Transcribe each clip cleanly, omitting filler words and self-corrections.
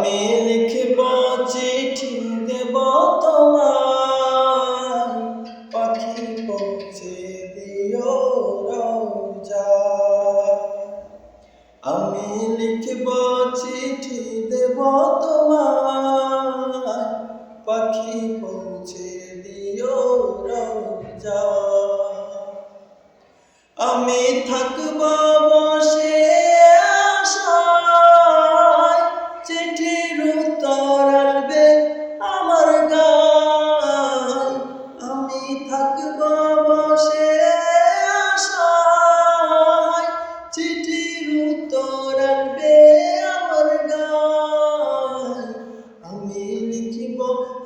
আমি লিখব চিঠি দেব তোমায়, পাখি পৌঁছে দিও রোজায়। আমি লিখব চিঠি দেব তোমায়, পাখি পৌঁছে দিও রোজায়। আমি থাকব বসে আশায়, চিঠির উত্তর আসবে আমার গায়। আমি থাকব বসে আশায়, চিঠির উত্তর আসবে আমার গায়। আমি লিখিব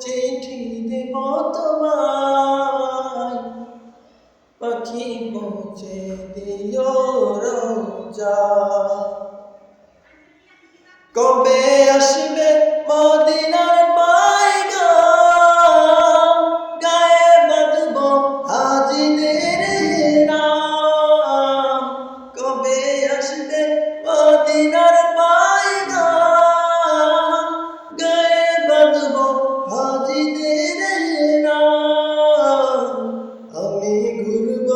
চিঠি দেব তোমায়, পাখি পৌঁছে দিও রোজায়। কবে আসবে মদিনার পয়গাম, গায়ে বাঁধব হাজিদের নাম। কবে আসবে মদিনার পয়গাম, গায়ে বাঁধব হাজিদের নাম। আমি ঘুরব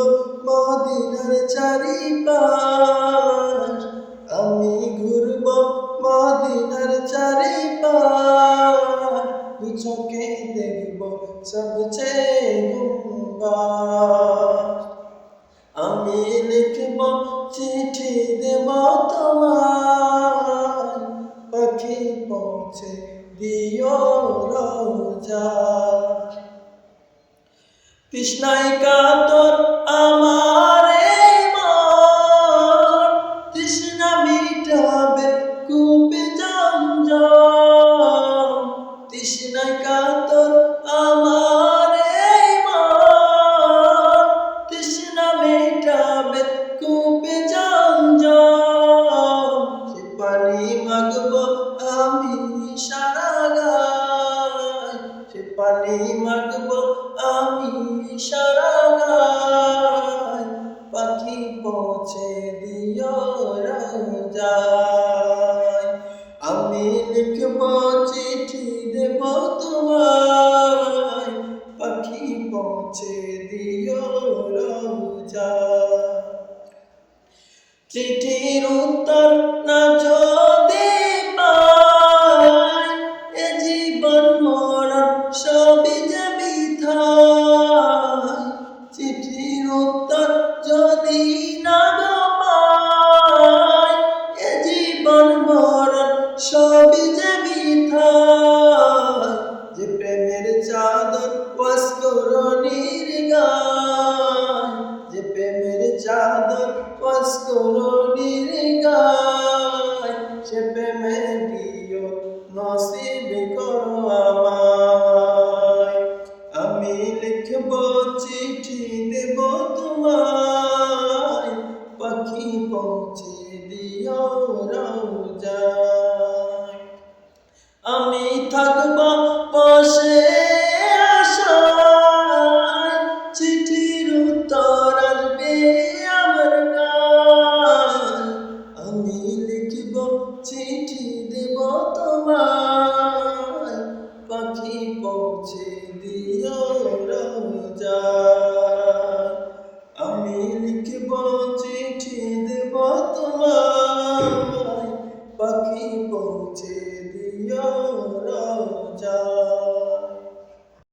মদিনার চারিপাশ, আমি ঘুরব মদিনার চারিপাশ। দু চোখে দেখব সবচেয়ে গুম্বাদ। আমি লিখব চিঠি দেব তোমায়, পাখি পৌঁছে দিও রোজায়। তৃষ্ণায় কাতর আমার এই মন, তৃষ্ণা মিটাবে কূপে জমজম। তৃষ্ণায় কাতর আমার এই মন, তৃষ্ণা মিটাবে কূপে জমজম। সে পানি মাগব আমি সারা গায়, সে পানি মাগব আমি সারা গায়। পাখি পৌঁছে দিও রোজায়। আমি লিখব চিঠি দেব তোমায়, পাখি পৌঁছে দিও রোজায়। চিঠির উত্তর না যদি পাই, এ জীবন মরণ সবই যে বৃথায়। চিঠির উত্তর যদি না পাই, এ জীবন মরণ সবই যে বৃথায়। যে প্রেমের চাদর ওয়াসকরণীর গায়, যে প্রেমের চাদর ওয়াসকরণীর গায়। সে প্রেমে দিও নসিব করো আমায়। আমি লিখব চিঠি দেব তোমায়, পাখি পৌঁছে দিও রোজায়। আমি থাকব বসে আশায়, চিঠির উত্তর আসবে আমার গায়। আমি লিখব চিঠি দেব তোমায়, পাখি পৌঁছে দিও রোজায়। আমি লিখব চিঠি দেব তোমায়, পাখি পৌঁছে দিও